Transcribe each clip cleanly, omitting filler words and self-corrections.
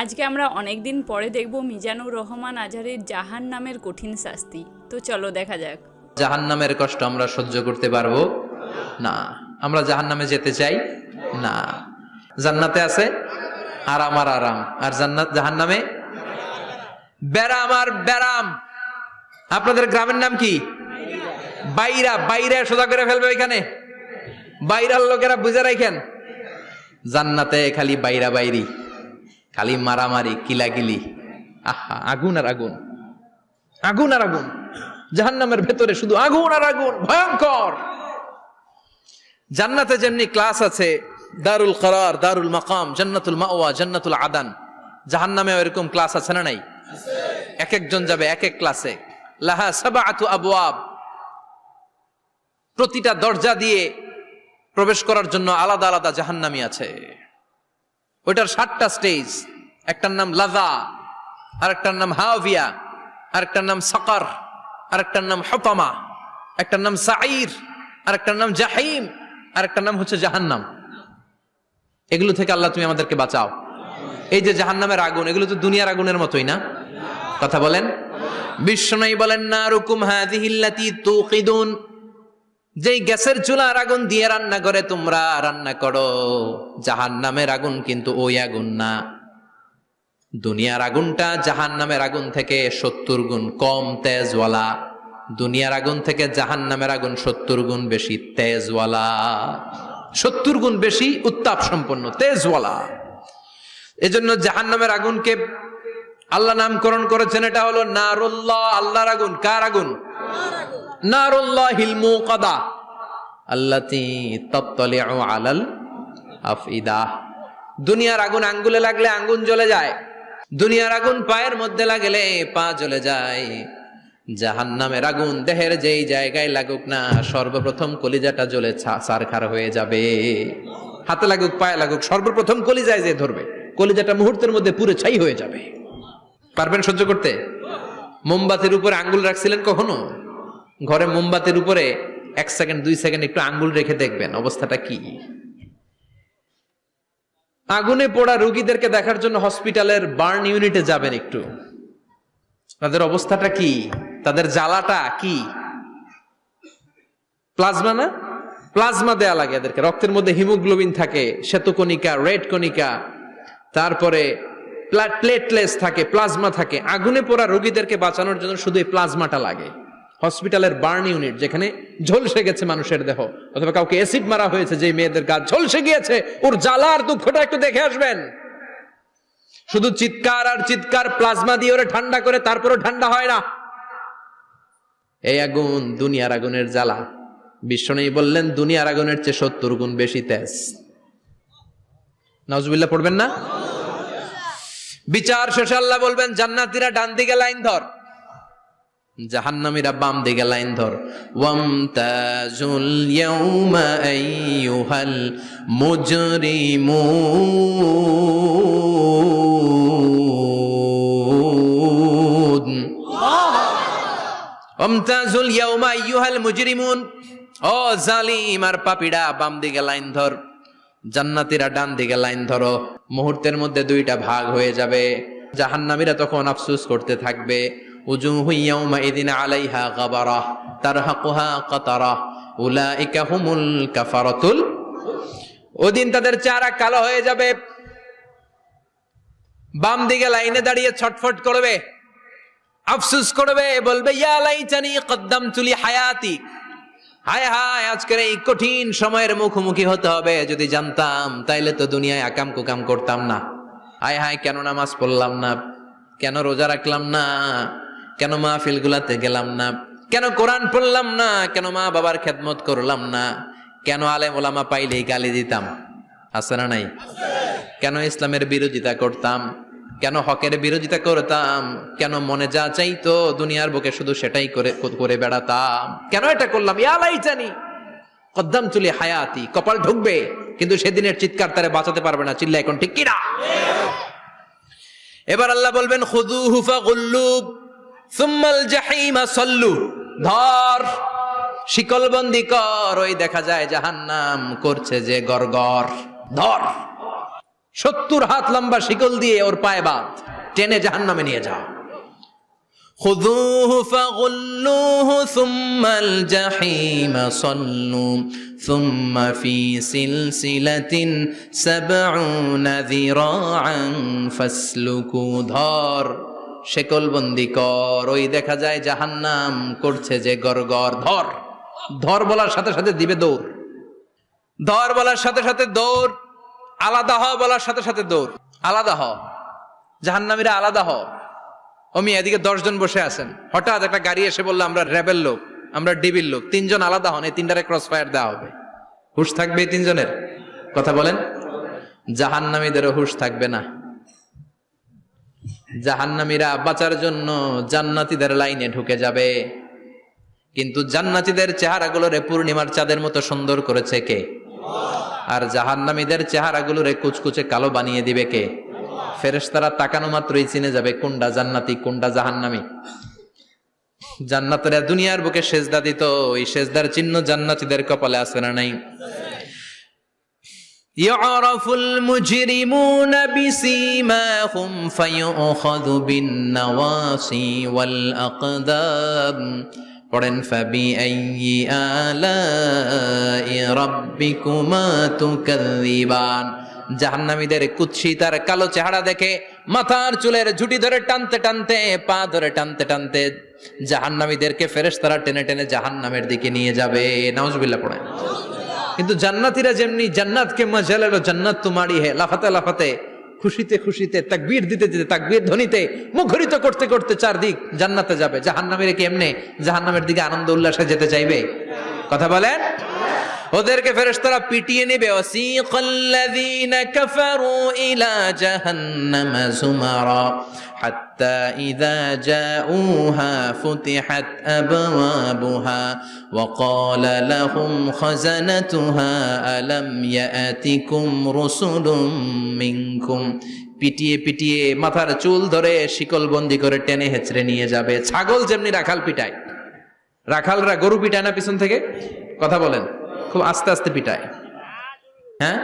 আজকে আমরা অনেক দিন পরে দেখব মিজানুর রহমান আজহারীর জাহান নামের কঠিন শাস্তি। তো চলো দেখা যাক। জাহান্নামের কষ্ট আমরা সহ্য করতে পারবো না। আমরা জাহান্নামে যেতে চাই না। জান্নাতে আছে আরাম আর আরাম, আর জাহান্নামে ব্যারাম আর ব্যারাম। আপনাদের গ্রামের নাম কি? বাইরা। বাইরে সোজা করে ফেলবে ওইখানে, বাইরার লোকেরা বুঝে রাখেন। জান্নাতে খালি বাইরা বাইরি, খালি মারামারি, কিলাকিলি, আহা আগুন আর আগুন, আগুন আর আগুন। জাহান্নামের ভেতরে শুধু আগুন আর আগুন, ভয়ঙ্কর। জান্নাতে যেমনি ক্লাস আছে, দারুল করার, দারুল মাকাম, জান্নাতুল মাওয়া, জান্নাতুল আদান, জাহান্নামে এরকম ক্লাস আছে না নাই? এক একজন যাবে এক এক ক্লাসে। লাহা সাবআতু আবওয়াব, প্রতিটা দরজা দিয়ে প্রবেশ করার জন্য আলাদা আলাদা জাহান্নামী আছে। ওইটার 7টা স্টেজ। একটার নাম লাযা, আরেকটার নাম হাভিয়া, আরেকটার নাম সাকার, আরেকটার নাম হুতামা, একটার নাম সাঈর, আরেকটার নাম জাহিম, আরেকটার নাম হচ্ছে জাহান্নাম। এগুলো থেকে আল্লাহ তুমি আমাদেরকে বাঁচাও। এই যে জাহান্নামের আগুন, এগুলো তো দুনিয়ার আগুনের মতোই না? কথা বলেন। বিশ্বনবী বলেন, নারুকুম হাযিহিল্লাতী তুকিদুন, যেই গ্যাসের চুলার আগুন দিয়ে রান্না করে তোমরা রান্না করো, জাহান্নামের আগুন কিন্তু ওই আগুন না। দুনিয়ার আগুনটা জাহান্নামের আগুন থেকে 70 গুণ কম তেজওয়ালা। দুনিয়ার আগুন থেকে জাহান্নামের আগুন 70 গুণ বেশি তেজওয়ালা, 70 গুণ বেশি উত্তাপ সম্পন্ন, তেজওয়ালা। এজন্য জাহান্নামের আগুনকে আল্লাহ নামকরণ করেছেন, এটা হলো নারুল্লাহ, আল্লাহর আগুন। কার আগুন? নারুল্লাহিল মুকাদা আল্লাতী তাত্তালিউ আলাল আফইদা। দুনিয়ার আগুন আঙ্গুলে লাগলে আঙ্গুল জ্বলে যায়, দুনিয়ার আগুন পায়ের মধ্যে লাগলে পা জ্বলে যায়। জাহান্নামের আগুন দেহের যেই জায়গায় লাগুক না, সর্বপ্রথম কলিজাটা জ্বলে ছারখার হয়ে যাবে। হাতে লাগুক, পায়ে লাগুক, সর্বপ্রথম কলিজায় যে ধরবে, কলিজাটা মুহূর্তের মধ্যে পুরো ছাই হয়ে যাবে। পারবেন সহ্য করতে? মোমবাতির উপরে আঙ্গুল রাখছিলেন কখনো? ঘরে মোমবাতির উপরে 1 সেকেন্ড 2 সেকেন্ড একটু আঙ্গুল রেখে দেখবেন অবস্থাটা কি। আগুনে পোড়া রোগীদেরকে দেখার জন্য হসপিটালের বার্ন ইউনিটে যাবেন, একটু তাদের অবস্থাটা কি, তাদের জ্বালাটা কি। প্লাজমা না, প্লাজমা দেয়া লাগে এদেরকে। রক্তের মধ্যে হিমোগ্লোবিন থাকে, শ্বেতকণিকা, রেড কণিকা, তারপরে প্লেটলেস থাকে, প্লাজমা থাকে। আগুনে পোড়া রোগীদেরকে বাঁচানোর জন্য শুধু এই প্লাজমাটা লাগে। হসপিটালের বার্ন ইউনিট, যেখানে ঝলসে গেছে মানুষের দেহ, অথবা কাউকে অ্যাসিড মারা হয়েছে, যে মেয়েদের গা ঝলসে গিয়েছে, ওর জ্বালার দুঃখটা একটু দেখে আসবেন। শুধু চিৎকার আর চিৎকার, প্লাজমা দিয়ে ওরে ঠান্ডা করে, তারপরে ঠান্ডা হয় না। এই আগুন দুনিয়ার আগুনের জ্বালা। বিশ্বনবী বললেন, দুনিয়ার আগুনের চেয়ে 70 গুণ বেশি তেজ। নাউজুবিল্লাহ পড়বেন না? বিচার শেষে আল্লাহ বলবেন, জান্নাতীরা ডান দিকে লাইন ধর, জাহান্নামীরা বাম দিকে লাইন ধর। ওয়ামতাজুল ইয়াউমা আইয়ুহাল মুজরিমুন, ওয়ামতাজুল ইয়াউমা আইয়ুহাল মুজরিমুন, ও জালিম আর পাপীরা বাম দিকে লাইন ধর, জান্নাতীরা ডান দিকে লাইন ধরো। মুহূর্তের মধ্যে 2টা ভাগ হয়ে যাবে। জাহান্নামীরা তখন আফসোস করতে থাকবে, উজুহু ইয়াউমাইযিন আলাইহা গাবারা তারহাকুহা কাতারা উলাইকা হুমুল কাফারাতুল। ওদিন তাদের চেহারা কালো হয়ে যাবে। বাম দিকে লাইনে দাঁড়িয়ে ছটফট করবে, আফসোস করবে, বলবে, ইয়া লাইতানি কদ্দামতু লি হায়াতি, হায় হায় আজকের এই কঠিন সময়ের মুখোমুখি হতে হবে, যদি জানতাম তাইলে তো দুনিয়ায় আকাম কুকাম করতাম না। হায় হায়, কেন নামাজ পড়লাম না, কেন রোজা রাখলাম না, কেন মাহফিল গুলাতে গেলাম না, কেন কোরআন পড়লাম না, কেন মা বাবার খেদমত করলাম না, কেন আলেম ওলামা পাইলেই গালি দিতাম, আছে না নাই? কেন ইসলামের বিরোধিতা করতাম, কেন হকের বিরোধিতা করতাম, কেন মনে যা চাইতো দুনিয়ার বুকে শুধু সেটাই করে বেড়াতাম, কেন এটা করলাম? ইয়া লাইতানি কদ্দামতু লি হায়াতি। কপাল ঢুকবে, কিন্তু সেদিনের চিৎকার তারে বাঁচাতে পারবে না। চিল্লা এখন ঠিক কিনা? এবার আল্লাহ বলবেন, খুযুহু ফাগুল্লু সুম্মাল জাহিমা সাল্লু, ধর, শিকলবন্দি কর। ওই দেখা যায় জাহান্নাম করছে যে গরগর, ধর। 70 হাত লম্বা শিকল দিয়ে ওর পায়ে বাঁধ, টেনে জাহান্নামে নিয়ে যাও। খুযূহু ফাগুল্লুহু সুম্মাল জাহিমা সাল্লু সুম্মা ফি সিলসিলাতিন ৭০ যিরাআন ফাসলুকু। ধর, শেকলবন্দি কর, ওই দেখা যায় জাহান্নাম করছে যে গরগর। ধর, ধর বলার সাথে সাথে দিবে দৌড়, ধর বলার সাথে সাথে দৌড়, আলাদা হ বলার সাথে সাথে দৌড়। আলাদা হ, জাহান্নামীরা আলাদা হ। অমি এদিকে 10 জন বসে আছেন, হঠাৎ একটা গাড়ি এসে বললো আমরা র্যাবের লোক, আমরা ডিবির লোক, 3 জন আলাদা হন, এই 3টারে ক্রস ফায়ার দেওয়া হবে। হুশ থাকবে এই 3 জনের? কথা বলেন। জাহান্নামীদেরও হুশ থাকবে না। জাহান্নামীরা বাঁচার জন্য জান্নাতীদের লাইনে ঢুকে যাবে, কিন্তু জান্নাতীদের চেহারাগুলোরে পূর্ণিমার চাঁদের মতো সুন্দর করেছে কে? আর জাহান্নামীদের চেহারাগুলোরে কুচকুচে কালো বানিয়ে দিবে কে? ফেরেশতারা তাকানো মাত্রই চিনে যাবে কোনটা জান্নাতি কোনটা জাহান্নামী। জান্নাতীরা দুনিয়ার বুকে সেজদা দিত, ওই সেজদার চিহ্ন জান্নাতীদের কপালে আছে না নাই? ইয়ারাফুল মুজরিমুনা বিসীমাহুম ফায়ুখাযু বিন-নাওয়াসি ওয়াল আকদাম। পড়েন ফাবিআইয়ি আলাই রাব্বিকুমা তুকাযযিবান। জাহান্নামীদের কুৎসিতার কালো চেহারা দেখে মাথার চুলের ঝুঁটি ধরে টানতে টানতে, পা ধরে টানতে টানতে জাহান্নামীদেরকে ফেরেশতারা টেনে টেনে জাহান্নামের দিকে নিয়ে যাবে। নাউজুবিল্লাহ পড়েন। কিন্তু জান্নাতীরা যেমনি জান্নাতকে মজা লেলো, জান্নাত তোমারই হে, লাফাতে লাফাতে, খুশিতে খুশিতে, তাকবীর দিতে দিতে, তাকবীর ধ্বনিতে মুখরিত করতে করতে চারদিক জান্নাতে যাবে। জাহান্নামীরা কি এমনি জাহান্নামের দিকে আনন্দ উল্লাসে যেতে চাইবে? কথা বলেন। ওদেরকে ফেরেশতারা পিটিয়ে নেবে। ওয়াসিকাল্লাযীনা কাফারু ইলা জাহান্নামা যুমারা হাত্তা ইযা জাউহা ফুতিহাত আবওয়াবুহা ওয়া ক্বালা লাহুম খাযানাতুহা আলাম ইয়াতিকুম রুসুলুম মিনকুম। পিটিয়ে পিটিয়ে মাথার চুল ধরে শিকলবন্দি করে টেনে হেঁচড়ে নিয়ে যাবে। ছাগল যেমনি রাখাল পিটায়, রাখালরা গরু পিটায় না পিছন থেকে? কথা বলেন। খুব আস্তে আস্তে পিটায়, হ্যাঁ,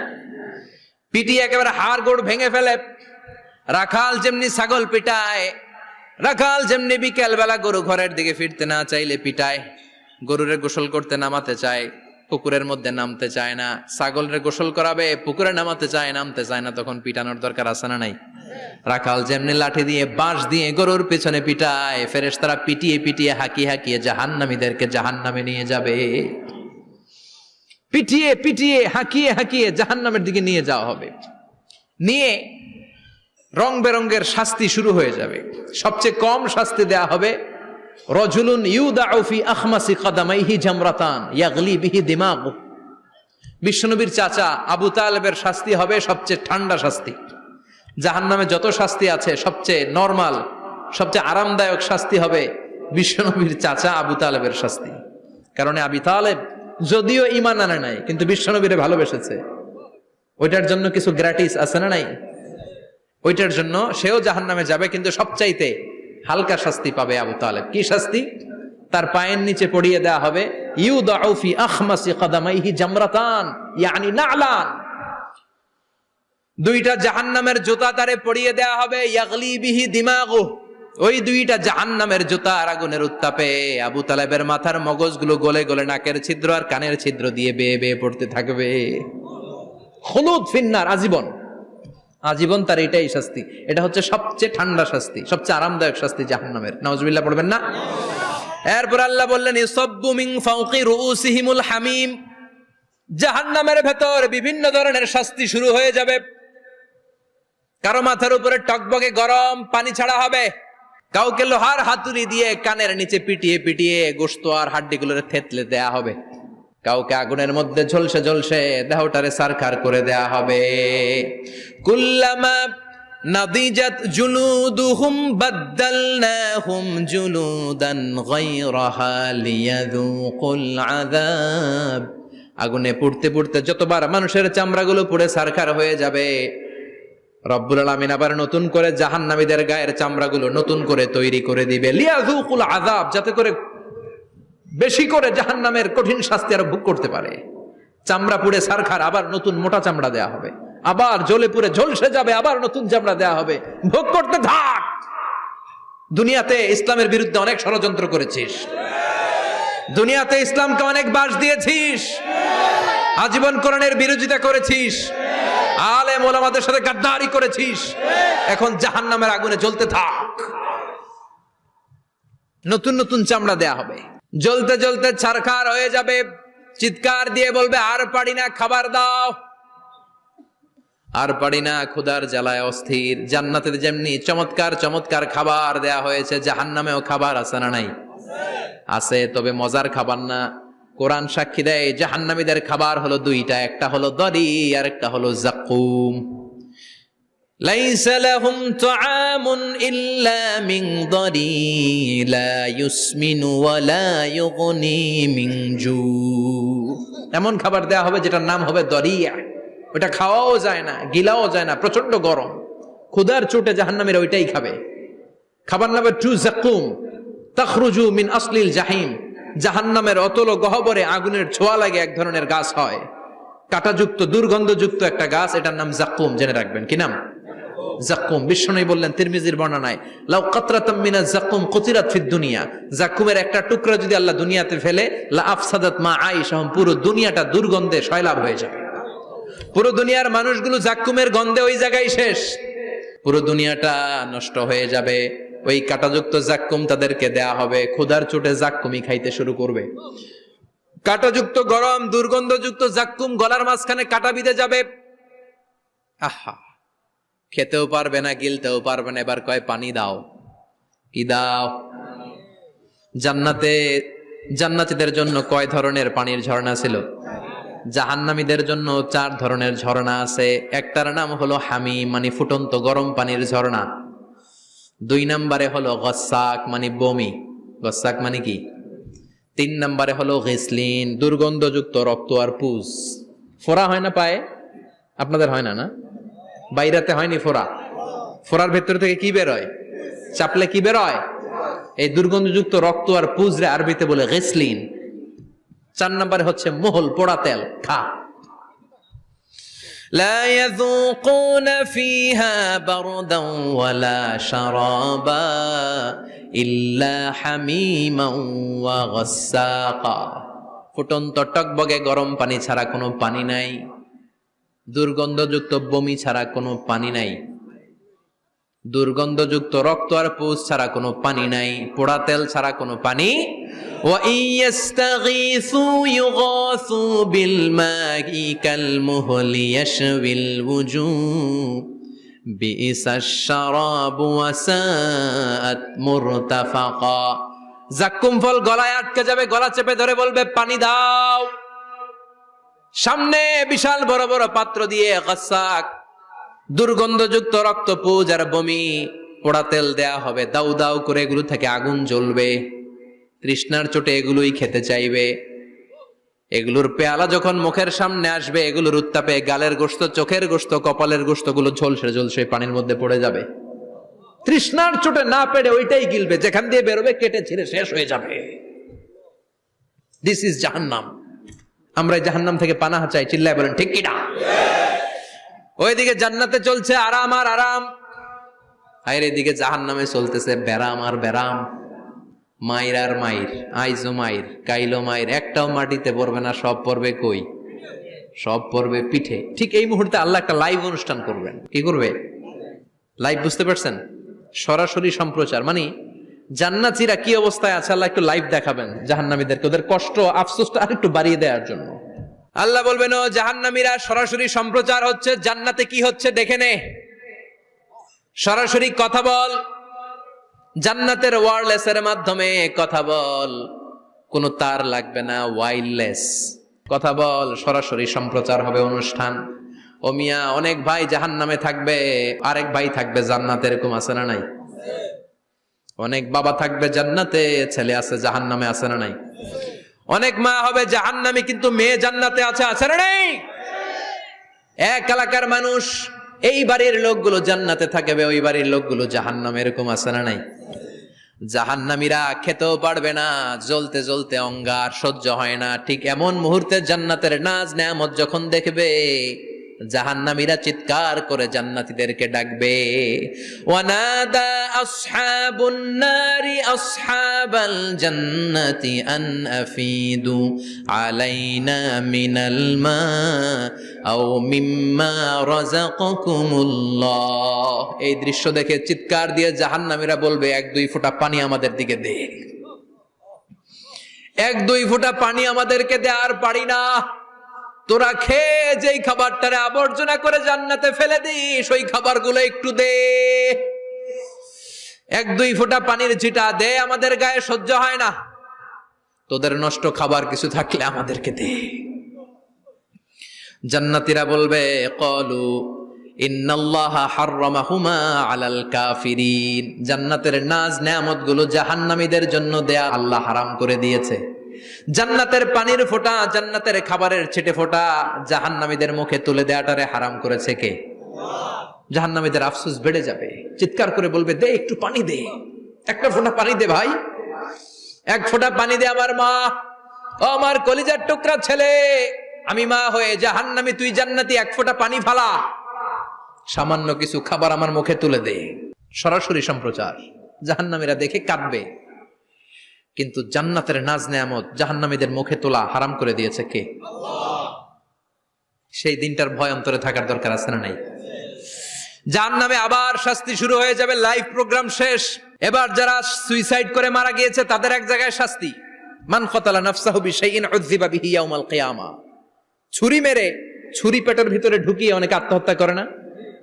পিটিয়ে একেবারে হাড় গোড় ভেঙে ফেলে। রাখাল যেমনি ছাগল পিটায়, রাখাল যেমনি বিকেল বেলা গরু ঘরের দিকে ফিরতে না চাইলে পিটায়। গরুরে গোসল করতে নামাতে চায়, পুকুরের মধ্যে নামতে চায় না। ছাগলের গোসল করাবে, পুকুরে নামাতে চায়, নামতে চায় না, তখন পিটানোর দরকার আছে না নাই? রাখাল যেমনি লাঠি দিয়ে বাঁশ দিয়ে গরুর পেছনে পিটায়, ফেরেশতারা পিটিয়ে পিটিয়ে হাঁকিয়ে হাঁকিয়ে জাহান্নামীদেরকে জাহান্নামে নিয়ে যাবে। পিটিয়ে পিটিয়ে হাঁকিয়ে হাঁকিয়ে জাহান্নামের দিকে নিয়ে যাওয়া হবে। নিয়ে রং বেরঙ্গের শাস্তি শুরু হয়ে যাবে। সবচেয়ে কম শাস্তি দেয়া হবে রজুলুন ইউদাউ ফি আখমাসি কদামাইহি জামরাতান ইয়াগলি বিহি দিমাগু। বিশ্বনবীর চাচা আবু তালেবের শাস্তি হবে সবচেয়ে ঠান্ডা শাস্তি। জাহান্নামে যত শাস্তি আছে সবচেয়ে নরমাল, সবচেয়ে আরামদায়ক শাস্তি হবে বিশ্বনবীর চাচা আবু তালেবের শাস্তি। কারণ আবু তালেব যদিও ঈমান আনে নাই, কিন্তু বিশ্বনবীরে ভালোবেসেছে। ওইটার জন্য কিছু গ্র্যাটিস আছে না নাই? ওইটার জন্য সেও জাহান্নামে যাবে, কিন্তু সবচাইতে হালকা শাস্তি পাবে আবু তালেব। কি শাস্তি? তার পায়ের নিচে পড়িয়ে দেওয়া হবে ইউদাউ ফি আখমাসি কদামাইহি জামরাতান ইয়ানি নালান। দুইটা জাহান্নামের জুতা তারে পড়িয়ে দেওয়া হবে, ইয়াগলি বিহি দিমাগু। ওই দুইটা জাহান্নামের জুতা আর আগুনের উত্তাপে আবু তালেবের মাথার মগজগুলো গলে গলে নাকের ছিদ্র আর কানের ছিদ্র দিয়ে বেয়ে বেয়ে পড়তে থাকবে। খুলুদ ফিন্নার, আজীবন, আজীবন তার এটাই শাস্তি। এটা হচ্ছে সবচেয়ে ঠান্ডা শাস্তি, সবচেয়ে আরামদায়ক শাস্তি জাহান্নামের। নাউজুবিল্লাহ পড়বেন না? এরপর আল্লাহ বললেন ইসাব্বু মিন ফাওকি রুউসিহিমুল হামিম। জাহান্নামের ভেতর বিভিন্ন ধরনের শাস্তি শুরু হয়ে যাবে। কারো মাথার উপরে টকবকে গরম পানি ছাড়া হবে, কাউকে লোহার হাতুড়ি দিয়ে কানের নিচে পিটিয়ে পিটিয়ে গোশত আর হাড্ডিগুলোরে থেতলে দেয়া হবে, কাউকে আগুনের মধ্যে ঝলসে ঝলসে দেহটারে সারখার করে দেয়া হবে। কুল্লামা নাদিজাত জুলুদুহুম বাদদালনাহুম জুলুদান গায়রাহা লিয়াযুকুল আযাব। আগুনে পুড়তে পুড়তে যতবার মানুষের চামড়াগুলো পুড়ে সারখার হয়ে যাবে, রব্বুল আলামিন আবার নতুন করে জাহান্নামীদের গায়ের চামড়াগুলো নতুন করে তৈরি করে দিবে। লিয়াযুকুল আযাব, যাতে করে বেশি করে জাহান্নামের কঠিন শাস্তি আরো ভোগ করতে পারে। চামড়া পুড়ে সারখার, আবার নতুন মোটা চামড়া দেয়া হবে। আবার জ্বলে পুড়ে ঝলসে যাবে, আবার নতুন চামড়া দেয়া হবে, ভোগ করতে থাক। দুনিয়াতে ইসলামের বিরুদ্ধে অনেক ষড়যন্ত্র করেছিস, দুনিয়াতে ইসলামকে অনেক বাস দিয়েছিস, আজীবন কোরআনের বিরোধিতা করেছিস, আলেম ওলামাদের সাথে গাদ্দারি করেছিস, এখন জাহান্নামের আগুনে জ্বলতে থাক। নতুন নতুন চামড়া দেয়া হবে, জ্বলতে জ্বলতে ছারখার হয়ে যাবে, চিৎকার দিয়ে বলবে আর পারি না, খাবার দাও। আর পারি না, ক্ষুধার জ্বালায় অস্থির। জান্নাতে যেমনি চমৎকার চমৎকার খাবার দেয়া হয়েছে, জাহান্নামেও খাবার আছে না নাই? আছে, তবে মজার খাবার না। কোরআন সাক্ষী দেয় জাহান্নামীদের খাবার হলো দুইটা, একটা হলো দরি আর একটা হলো জাকুম। লাইসা লাহুম তুআমুন ইল্লা মিন দরি লা ইউসমিনু ওয়া লা ইউগনি মিন জু। এমন খাবার দেয়া হবে যেটার নাম হবে দরিয়া, ওটা খাওয়াও যায় না, গিলাও যায় না, প্রচন্ড গরম, ক্ষুধার চোটে জাহান্নামীরা ওইটাই খাবে। খাবার নাম টু জাকুম তাখরুজু মিন আসলিল জাহিম। জাহান্নামের অতল গহ্বরে আগুনের ছোঁয়া লাগে এক ধরনের গাছ হয়, কাঁটাযুক্ত দুর্গন্ধযুক্ত একটা গাছ, এটার নাম জাকুম। জেনে রাখবেন, কি নাম? জাকুম। বিশ্বনবী বললেন তিরমিজির বর্ণনায়, লাউ কাতরাতাম মিনাজ জাকুম কুতিরাত ফিদ দুনিয়া। জাকুমের একটা টুকরা যদি আল্লাহ দুনিয়াতে ফেলে, লা আফসাদাত মা আইশাহুম, পুরো দুনিয়াটা দুর্গন্ধে সয়লাব হয়ে যাবে। পুরো দুনিয়ার মানুষগুলো জাকুমের গন্ধে ওই জায়গায় শেষ, পুরো দুনিয়াটা নষ্ট হয়ে যাবে। ওই কাঁটাযুক্ত জাক্কুম তাদেরকে দেয়া হবে, ক্ষুধার চোটে জাক্কুমই খাইতে শুরু করবে। কাঁটাযুক্ত গরম দুর্গন্ধযুক্ত জাক্কুম গলার মাঝখানে কাঁটা বিঁধে যাবে। আহা, খেতেও পারবে না, গিলতেও পারবে না। এবার কয় পানি দাও। কি দাও? জান্নাতীদের জন্য কয় ধরনের পানির ঝর্ণা ছিল? জাহান্নামীদের জন্য 4 ধরনের ঝর্ণা আছে। একটার নাম হলো হামিম, মানে ফুটন্ত গরম পানির ঝর্ণা। 2 নম্বরে হলো গসাক, মানে বমি। গসাক মানে কি? 3 নম্বরে হলো গিসলিন, দুর্গন্ধযুক্ত রক্ত আর পুজ। ফোড়া হয় না পায়ে? আপনাদের হয় না? না, বাইরাতে হয়নি ফোড়া? ফোড়ার ভেতর থেকে কি বের হয়? চাপলে কি বের হয়? এই দুর্গন্ধযুক্ত রক্ত আর পুজ রে আরবিতে বলে গিসলিন। 4 নম্বরে হচ্ছে মোহল, পোড়া তেল। খা। لا يذوقون فيها بردا ولا شرابا إلا حميما وغساقا। ফুটন্ত টকবগে গরম পানি ছাড়া কোনো পানি নাই, দুর্গন্ধযুক্ত বমি ছাড়া কোনো পানি নাই, দুর্গন্ধযুক্ত রক্ত আর পুজ ছাড়া কোনো পানি নাই, পোড়া তেল ছাড়া কোনো পানি। وَإِن يَسْتَغِيثُوا يُغَاثُوا بِالْمَاءِ كَالْمُهْلِ يَشْوِي الْوُجُوهَ بِئْسَ الشَّرَابُ وَسَاءَتْ مُرْتَفَقًا। জাক্কুম ফল গলায় আটকে যাবে, গলা চেপে ধরে বলবে পানি দাও। সামনে বিশাল বড় বড় পাত্র দিয়ে গাসাক, দুর্গন্ধযুক্ত রক্ত, পুজ আর বমি, পোড়া তেল দেয়া হবে। দাউ দাউ করে এগুলো থেকে আগুন জ্বলবে। তৃষ্ণার চোটে এগুলোই খেতে চাইবে। এগুলোর পেয়ালা যখন মুখের সামনে আসবে, এগুলোর উত্তাপে গালের গোশত, চোখের গোশত, কপালের গোশত গুলো ঝলসে ঝলসে পানির মধ্যে পড়ে যাবে। তৃষ্ণার চোটে না পেরে ওইটাই গিলবে, যেখান দিয়ে বেরোবে কেটে ছিঁড়ে শেষ হয়ে যাবে। দিস ইজ জাহান্নাম। আমরা জাহান্নাম থেকে পানাহা চাই, চিল্লায় বলেন ঠিক কিনা? ওইদিকে জান্নাতে চলছে আরাম আর আরাম, আর এদিকে জাহান্নামে চলতেছে ব্যারাম আর ব্যারাম, মাইর আর মাইর, আইজো মাইর, কাইলো মাইর। একটাও মাটিতে পড়বে না, সব পড়বে কই? সব পড়বে পিঠে। ঠিক এই মুহূর্তে আল্লাহ একটা লাইভ অনুষ্ঠান করবেন। কি করবে? লাইভ, বুঝতে পারছেন? সরাসরি সম্প্রচার। মানে জান্নাতীরা কি অবস্থায় আছে আল্লাহ একটু লাইভ দেখাবেন জাহান্নামীদেরকে, ওদের কষ্ট আফসোসটা আর একটু বাড়িয়ে দেওয়ার জন্য। আল্লাহ বলবেন, ও জাহান্নামীরা, সরাসরি সম্প্রচার হচ্ছে, জান্নাতে কি হচ্ছে দেখে নে, সরাসরি কথা বল, জান্নাতের ওয়্যারলেসের মাধ্যমে কথা বল, কোনো তার লাগবে না, ওয়্যারলেস কথা বল, সরাসরি সম্প্রচার হবে অনুষ্ঠান। ও মিয়া, অনেক ভাই জাহান্নামে থাকবে, আরেক ভাই থাকবে জান্নাতে, এরকম আছে না নাই? অনেক বাবা থাকবে জান্নাতে, ছেলে আছে জাহান্নামে, আছে না নাই? অনেক মা হবে জাহান্নামী, কিন্তু মেয়ে জান্নাতে আছে, আছে না নাই? এক এলাকার মানুষ, এই বাড়ির লোকগুলো জান্নাতে থাকবে, ওই বাড়ির লোকগুলো জাহান্নামে, এরকম আছে না নাই? জাহান্নামীরা খেতেও পারবে না, জ্বলতে জ্বলতে অঙ্গার সহ্য হয় না। ঠিক এমন মুহূর্তে জান্নাতের নাজ নেয়ামত যখন দেখবে, জাহান্নামীরা চিৎকার করে জান্নাতীদেরকে ডাকবে, ওয়ানাদা আসহাবুন নারি আসহাবাল জান্নাতি আন আফিদু আলাইনা মিনাল মা আও মিম্মা রাযাকাকুমুল্লাহ। এই দৃশ্য দেখে চিৎকার দিয়ে জাহান্নামীরা বলবে, 1-2 ফোঁটা পানি আমাদের দিকে দে, 1-2 ফোঁটা পানি আমাদেরকে দে, আর পারি না। তোরা খেয়ে যেই খাবারটারে আবর্জনা করে জান্নাতে ফেলে দিস, ওই খাবারগুলো একটু দে, 1-2 ফোঁটা পানির ছিটা দে, আমাদের গায়ে সহ্য হয় না। তোদের নষ্ট খাবার কিছু থাকলে আমাদেরকে দে। জান্নাতীরা বলবে, ক্বালু ইন্নাল্লাহা হাররামাহুমা আলাল কাফিরিন। জান্নাতের নাজ নেয়ামতগুলো জাহান্নামীদের জন্য দেয়া আল্লাহ হারাম করে দিয়েছে। জান্নাতের পানির ফোঁটা, জান্নাতের খাবারের ছিটে ফোঁটা জাহান্নামীদের মুখে তুলে দেয়াটারে হারাম করেছে কে? জাহান্নামীদের আফসোস বেড়ে যাবে, চিৎকার করে বলবে, দে একটু পানি দে, 1 ফোঁটা পানি দে ভাই, 1 ফোঁটা পানি দে আমার মা, ও আমার কলিজার টুকরা ছেলে, আমি মা হয়ে জাহান্নামী, তুই জান্নাতি, 1 ফোঁটা পানি ফালা, সামান্য কিছু খাবার আমার মুখে তুলে দে। সরাসরি সম্প্রচার, জাহান্নামীরা দেখে কাঁদবে। কিন্তু জান্নাতের নাজ নেয়ামত জাহান্নামীদের মুখে তোলা হারাম করে দিয়েছে কে? সেই দিনটার ভয় অন্তরে থাকার দরকার আছে না নাই? জাহান্নামে আবার শাস্তি শুরু হয়ে যাবে, লাইভ প্রোগ্রাম শেষ। এবার যারা সুইসাইড করে মারা গিয়েছে তাদের এক জায়গায় শাস্তি। মান কতালা নাফসাহু বিশাইইন উযযিবা বিহি ইয়াউমাল কিয়ামা। ছুরি মেরে, ছুরি পেটের ভিতরে ঢুকিয়ে অনেকে আত্মহত্যা করে না?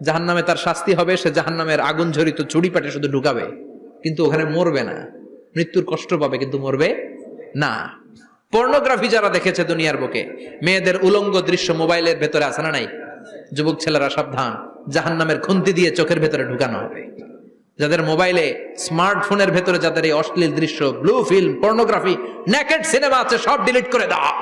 জাহান্নামে তার শাস্তি হবে, সে জাহান্নামের আগুন ঝরিত ছুরি পেটে শুধু ঢুকাবে, কিন্তু ওখানে মরবে না, মৃত্যুর কষ্ট পাবে কিন্তু মরবে না। পর্নোগ্রাফি যারা দেখেছে দুনিয়ার বুকে, মেয়েদের উলঙ্গ দৃশ্য মোবাইলের ভেতরে আছে না নাই? যুবক ছেলেরা সাবধান, জাহান্নামের খুন্তি দিয়ে চোখের ভেতরে ঢুকানো হবে। যাদের মোবাইলে, স্মার্টফোনের ভেতরে যাদের এই অশ্লীল দৃশ্য, blue film, pornography, naked cinema আছে, সব ডিলিট করে দাও।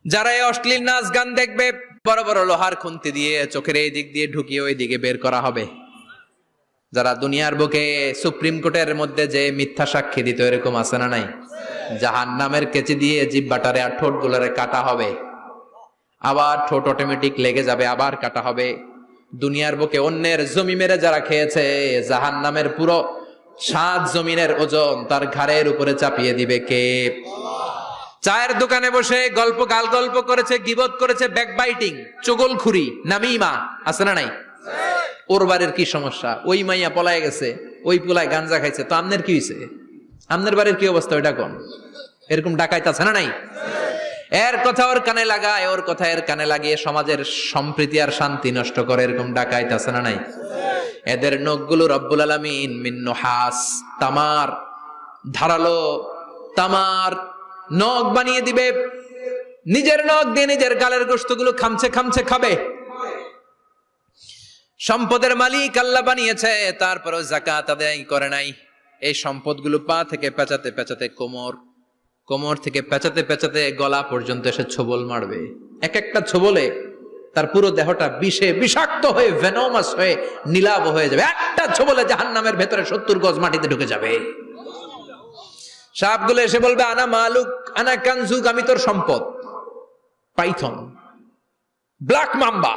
যারা এই অশ্লীল নাচ গান দেখবে, বড় বড় লোহার খুন্তি দিয়ে চোখের এই দিক দিয়ে ঢুকিয়ে ওই দিকে বের করা হবে। যারা দুনিয়ার বুকে সুপ্রিম কোর্টের মধ্যে যে মিথ্যা সাক্ষী দিত, এরকম আছে না নাই? জাহান্নামের কেচি দিয়ে জিহ্বাটারে আর ঠোঁট গুলারে কাটা হবে, আবার ঠোঁট অটোমেটিক লেগে যাবে, আবার কাটা হবে। দুনিয়ার বুকে অন্যের জমি মেরে যারা খেয়েছে, জাহান্নামের পুরো 7 জমিনের ওজন তার ঘাড়ের উপরে চাপিয়ে দিবে কে? চায়ের দোকানে বসে গল্প, গাল গল্প করেছে, গীবত করেছে, ব্যাকবাইটিং, চুগলখুরি, নামিমা, আছে না নাই? ওর বাড়ির কি সমস্যা, ওই মাইয়া পলায় গেছে, ওই পোলায় গাঞ্জা খাইছে, তো আমনের কি হয়েছে? আমনের বাড়ির কি অবস্থা ওইটা কোন? এরকম ডাকাইত আছে না নাই? এর কথা ওর কানে লাগায়, ওর কথা এর কানে লাগিয়ে সমাজের সম্প্রীতি আর শান্তি নষ্ট করে, এরকম ডাকাইত আছে না নাই? এদের নখগুলো রব্বুল আলামিন মিন নুহাস, তামার, ধারালো তামার নখ বানিয়ে দিবে। নিজের নখ দিয়ে নিজের গালের গোশতগুলো খামছে খামছে খাবে। সম্পদের মালিক আল্লাহ বানিয়েছে, তারপরও যাকাত আদায় করে নাই। এই সম্পদগুলো পা থেকে পেঁচাতে পেঁচাতে কোমর, কোমর থেকে পেঁচাতে পেঁচাতে গলা পর্যন্ত এসে ছোবল মারবে। এক একটা ছোবলে তার পুরো দেহটা বিষে বিষাক্ত হয়ে, ভেনোমাস হয়ে, নীলাভ হয়ে যাবে। একটা ছোবলে জাহান্নামের ভেতরে 70 গজ মাটিতে ঢুকে যাবে। সাপগুলো এসে বলবে, আনা মালুক, আনা কানজুক, আমি তোর সম্পদ। Python, black mamba,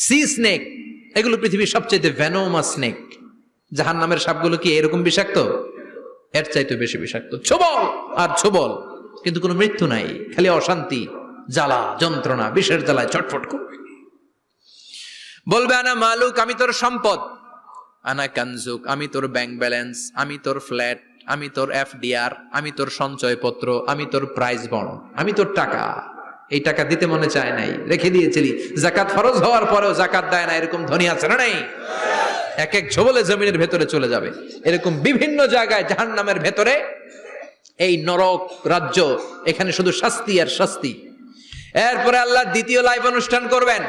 C snake, এগুলো পৃথিবীর সবচেয়ে ভেনোমাস স্নেক। জাহান্নামের সাপগুলো কি এরকম বিষাক্ত? এর চাইতে বেশি বিষাক্ত। ছোবল আর ছোবল, কিন্তু কোনো মৃত্যু নাই, খালি অশান্তি, জ্বালা, যন্ত্রণা, বিষের জ্বালায় ছটফট করবে। বলবে, আনা মালুক, আমি তোর সম্পদ। আনা কানজুক, আমি তোর ব্যাংক ব্যালেন্স, আমি তোর ফ্ল্যাট, আমি তোর এফডিআর, আমি তোর সঞ্চয়পত্র, আমি তোর প্রাইজ বন্ড, আমি তোর টাকা। এই টাকা দিতে মনে চায় নাই, রেখে দিয়েছিলি। জাকাত ফরজ হওয়ার পরেও জাকাত দেয় না, এরকম ধনী আছে না নাই? এক এক ছোবলে জমিনের ভেতরে চলে যাবে। এরকম বিভিন্ন জায়গায় জাহান্নামের ভেতরে এই নরক রাজ্য, এখানে শুধু শাস্তি আর শাস্তি। এরপরে আল্লাহ দ্বিতীয় লাইভ অনুষ্ঠান করবেন,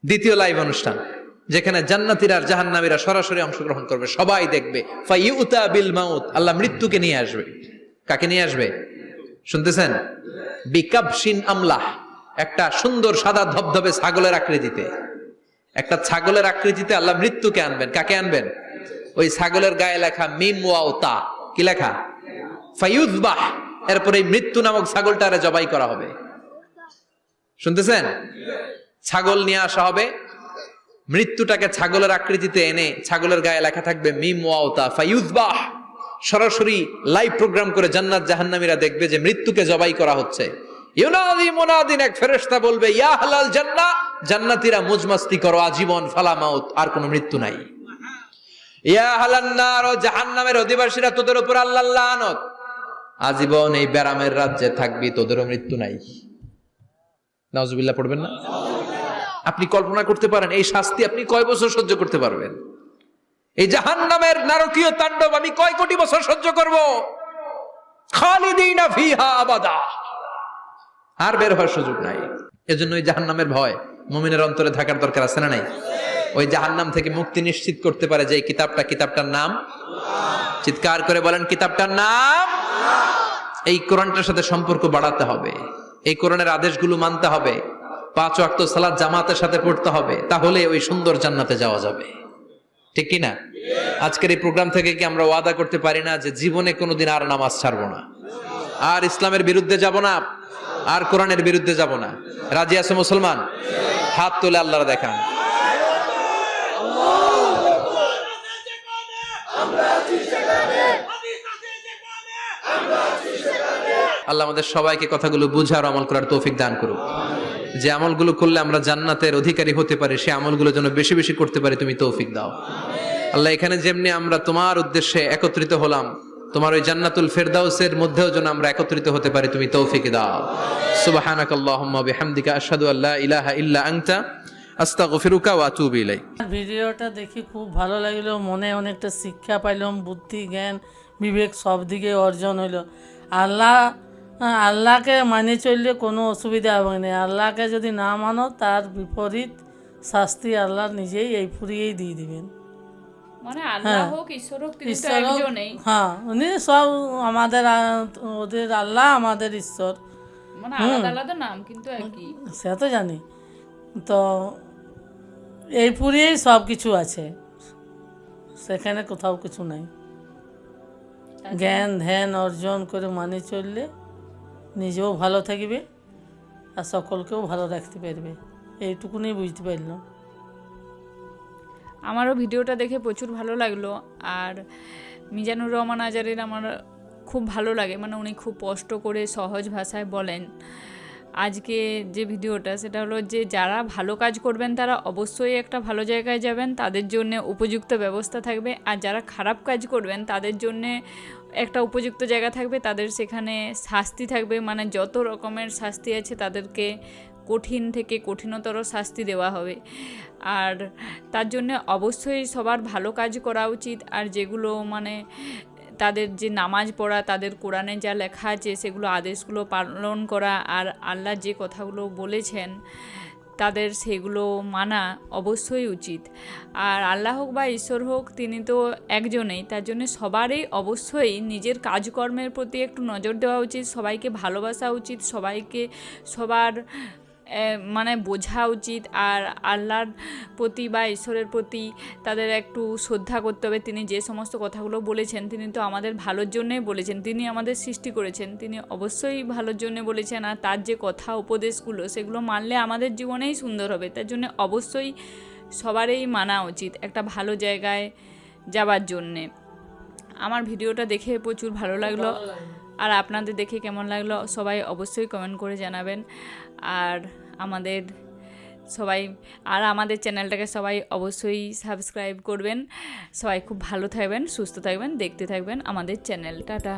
দ্বিতীয় লাইভ অনুষ্ঠান, যেখানে জান্নাতীরা আর জাহান্নামীরা সরাসরি অংশগ্রহণ করবে, সবাই দেখবে। ফাইউতা বিল মাউত, আল্লাহ মৃত্যুকে নিয়ে আসবে। কাকে নিয়ে আসবে শুনতেছেন? বিকাবশিন আমলাহ, একটা সুন্দর সাদা ধবধবে ছাগলের আকৃতিতে, একটা ছাগলের আকৃতিতে আল্লাহ মৃত্যুকে আনবেন। কাকে আনবেন? ওই ছাগলের গায়ে লেখা মিম ওয়াও তা, কি লেখা? ফাইউযবাহ। এরপরে এই মৃত্যু নামক ছাগলটারে জবাই করা হবে। শুনতেছেন? ছাগল নিয়ে আসা হবে, মৃত্যুটাকে ছাগলের আকৃতিতে এনে ছাগলের গায়ে লেখা থাকবে মিম ওয়াওতা ফায়ুযবাহ। সরাসরি লাইভ প্রোগ্রাম করে জান্নাত জাহান্নামীরা দেখবে যে মৃত্যুকে জবাই করা হচ্ছে। ইউনাদি মুনাদিন, এক ফেরেশতা বলবে ইয়া আহলাল জান্নাহ, জান্নাতীরা মুজমাস্তি করো আজীবন, ফালা মাউত, আর কোনো মৃত্যু নাই। ইয়া আহলান নার, ও জাহান্নামের অধিবাসীরা, তোদের উপর আল্লাহর লানত, আজীবন এই ব্যারামের রাজ্যে থাকবি, তোদেরও মৃত্যু নাই। নাউজুবিল্লাহ পড়বেন না? আপনি কল্পনা করতে পারেন এই শাস্তি আপনি কয় বছর সহ্য করতে পারবেন? এই জাহান্নামের নারকীয় তাণ্ডব আমি কয় কোটি বছর সহ্য করব? খালিদিনা ফিহা আবাদা, আর বের হওয়ার সুযোগ নাই। এজন্য ওই জাহান্নামের ভয় মুমিনের অন্তরে থাকার দরকার আছে না নাই? ওই জাহান্নাম থেকে মুক্তি নিশ্চিত করতে পারে যে কিতাবটার নাম, চিৎকার করে বলেন কিতাবটার নাম। এই কোরআনটার সাথে সম্পর্ক বাড়াতে হবে, এই কোরআনের আদেশগুলো মানতে হবে, 5 ওয়াক্ত সালাত জামাতের সাথে পড়তে হবে, তাহলে ওই সুন্দর জান্নাতে যাওয়া যাবে। ঠিক কি না? আজকের এই প্রোগ্রাম থেকে কি আমরা ওয়াদা করতে পারি না যে জীবনে কোনোদিন আর নামাজ ছাড়বো না, আর ইসলামের বিরুদ্ধে যাব না, আর কোরআনের বিরুদ্ধে যাব না? রাজি আছে মুসলমান? হাত তুলে আল্লাহর দেখান। আল্লাহ আমাদের সবাইকে কথাগুলো বুঝার আমল করার তৌফিক দান করুক। যে আমলগুলো করলে আমরা জান্নাতের অধিকারী হতে পারি, সে আমলগুলো যেন বেশি বেশি করতে পারি, তুমি তৌফিক দাও আল্লাহ। এখানে যেমনি আমরা তোমার উদ্দেশ্যে একত্রিত হলাম, তোমার ওই জান্নাতুল ফেরদাউসের মধ্যেও যেন আমরা একত্রিত হতে পারি, তুমি তৌফিক দাও। সুবহানাকাল্লাহুম্মা বিহামদিকা আশহাদু আল্লা ইলাহা ইল্লা আনতা আস্তাগফিরুকা ওয়া আতুবু ইলাইক। ভিডিওটা দেখি খুব ভালো লাগলো, মনে অনেকটা শিক্ষা পাইলাম, বুদ্ধি জ্ঞান বিবেক সব দিকে অর্জন হইলো। আল্লাহকে মানে চললে কোনো অসুবিধা হবে না। আল্লাহকে যদি না মানো তার বিপরীত শাস্তি আল্লাহ নিজেই এই ফুরিয়েই দিয়ে দিবেন। মানে আল্লাহ হোক ঈশ্বর হোক, তিনি তো ঈশ্বর হোক, একজনই। হ্যাঁ, উনি সব আমাদের, ওদের আল্লাহ আমাদের ঈশ্বর, মানে আলাদা আলাদা নাম কিন্তু একই। সে তো জানি। তো এই পুরিয়েই সব কিছু আছে, সেখানে কোথাও কিছু নাই। জ্ঞান ধ্যান অর্জন করে মানে চললে নিজেও ভালো থাকবে আর সকলকেও ভালো রাখতে পারবে, এইটুকুনি বুঝতে পারলাম। আমারও ভিডিওটা দেখে প্রচুর ভালো লাগলো। আর মিজানুর রহমান আজারের আমার খুব ভালো লাগে, মানে উনি খুব কষ্ট করে সহজ ভাষায় বলেন। আজকে যে ভিডিওটা সেটা হলো যে যারা ভালো কাজ করবেন তারা অবশ্যই একটা ভালো জায়গায় যাবেন, তাদের জন্য উপযুক্ত ব্যবস্থা থাকবে। আর যারা খারাপ কাজ করবেন তাদের জন্য একটা উপযুক্ত জায়গা থাকবে, তাদের সেখানে শাস্তি থাকবে, মানে যত রকমের শাস্তি আছে তাদেরকে কঠিন থেকে কঠিনতর শাস্তি দেওয়া হবে। আর তার জন্য অবশ্যই সবার ভালো কাজ করা উচিত। আর যেগুলো মানে তাদের যে নামাজ পড়া, তাদের কোরআনে যা লেখা আছে সেগুলো আদেশগুলো পালন করা, আর আল্লাহ যে কথাগুলো বলেছেন তাদের সেগুলো মানা অবশ্যই উচিত। আর আল্লাহ হোক বা ঈশ্বর হোক, তিনি তো একজনেই, তার জন্য সবারই অবশ্যই নিজের কাজকর্মের প্রতি একটু নজর দেওয়া উচিত, সবাইকে ভালোবাসা উচিত, সবাইকে সবার মানে বোঝা উচিত। আর আল্লাহর প্রতি বা ঈশ্বরের প্রতি তাদের একটু শ্রদ্ধা করতে হবে। তিনি যে সমস্ত কথাগুলো বলেছেন তিনি তো আমাদের ভালোর জন্যই বলেছেন, তিনি আমাদের সৃষ্টি করেছেন, তিনি অবশ্যই ভালোর জন্য বলেছেন। আর তার যে কথা উপদেশগুলো সেগুলো মানলে আমাদের জীবনেই সুন্দর হবে। তার জন্য অবশ্যই সবারই মানা উচিত একটা ভালো জায়গায় যাবার জন্যে। আমার ভিডিওটা দেখে প্রচুর ভালো লাগলো। আর আপনাদের দেখে কেমন লাগলো সবাই অবশ্যই কমেন্ট করে জানাবেন। আর আমাদের চ্যানেলটাকে সবাই অবশ্যই সাবস্ক্রাইব করবেন। সবাই খুব ভালো থাকবেন, সুস্থ থাকবেন, দেখতে থাকবেন আমাদের চ্যানেল। টাটা।